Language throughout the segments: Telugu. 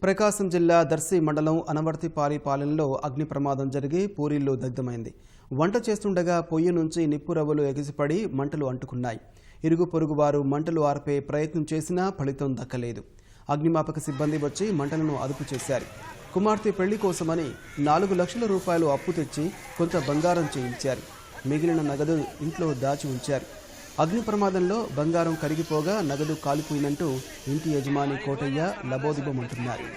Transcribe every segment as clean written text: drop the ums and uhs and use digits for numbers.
ప్రకాశం జిల్లా దర్శి మండలం అనవర్తి వాలి పాలెంలో అగ్ని ప్రమాదం జరిగి పూరీల్లో దగ్ధమైంది. వంట చేస్తుండగా పొయ్యి నుంచి నిప్పు రవ్వలు ఎగిసిపడి మంటలు అంటుకున్నాయి. ఇరుగు పొరుగు వారు మంటలు ఆర్పే ప్రయత్నం చేసినా ఫలితం దక్కలేదు. అగ్నిమాపక సిబ్బంది వచ్చి మంటలను అదుపు చేశారు. కుమార్తె పెళ్లి కోసమని 4 లక్షల రూపాయలు అప్పు తెచ్చి కొంత బంగారం చేయించారు. మిగిలిన నగదు ఇంట్లో దాచి ఉంచారు. అగ్ని ప్రమాదంలో బంగారం కరిగిపోగా నగదు కాలిపోయినట్టు ఇంటి యజమాని కోటయ్య లబోదిబోమంటున్నారు.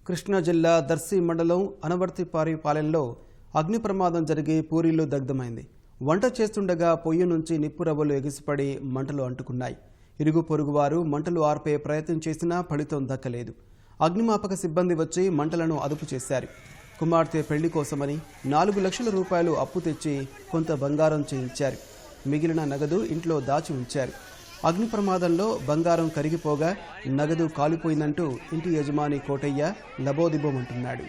కృష్ణా జిల్లా దర్శి మండలం అనవర్తి వాలి పాలెంలో అగ్ని ప్రమాదం జరిగి పూరీలో దగ్ధమైంది. వంట చేస్తుండగా పొయ్యి నుంచి నిప్పు రవ్వలు ఎగిసిపడి మంటలు అంటుకున్నాయి. ఇరుగు పొరుగు వారు మంటలు ఆర్పే ప్రయత్నం చేసినా ఫలితం దక్కలేదు. అగ్నిమాపక సిబ్బంది వచ్చి మంటలను అదుపు చేశారు. కుమార్తె పెళ్లి కోసమని 4 లక్షల రూపాయలు అప్పు తెచ్చి కొంత బంగారం చేయించారు. మిగిలిన నగదు ఇంట్లో దాచి ఉంచారు. అగ్ని ప్రమాదంలో బంగారం కరిగిపోగా నగదు కాలిపోయిందంటూ ఇంటి యజమాని కోటయ్య లబోదిబోమంటున్నాడు.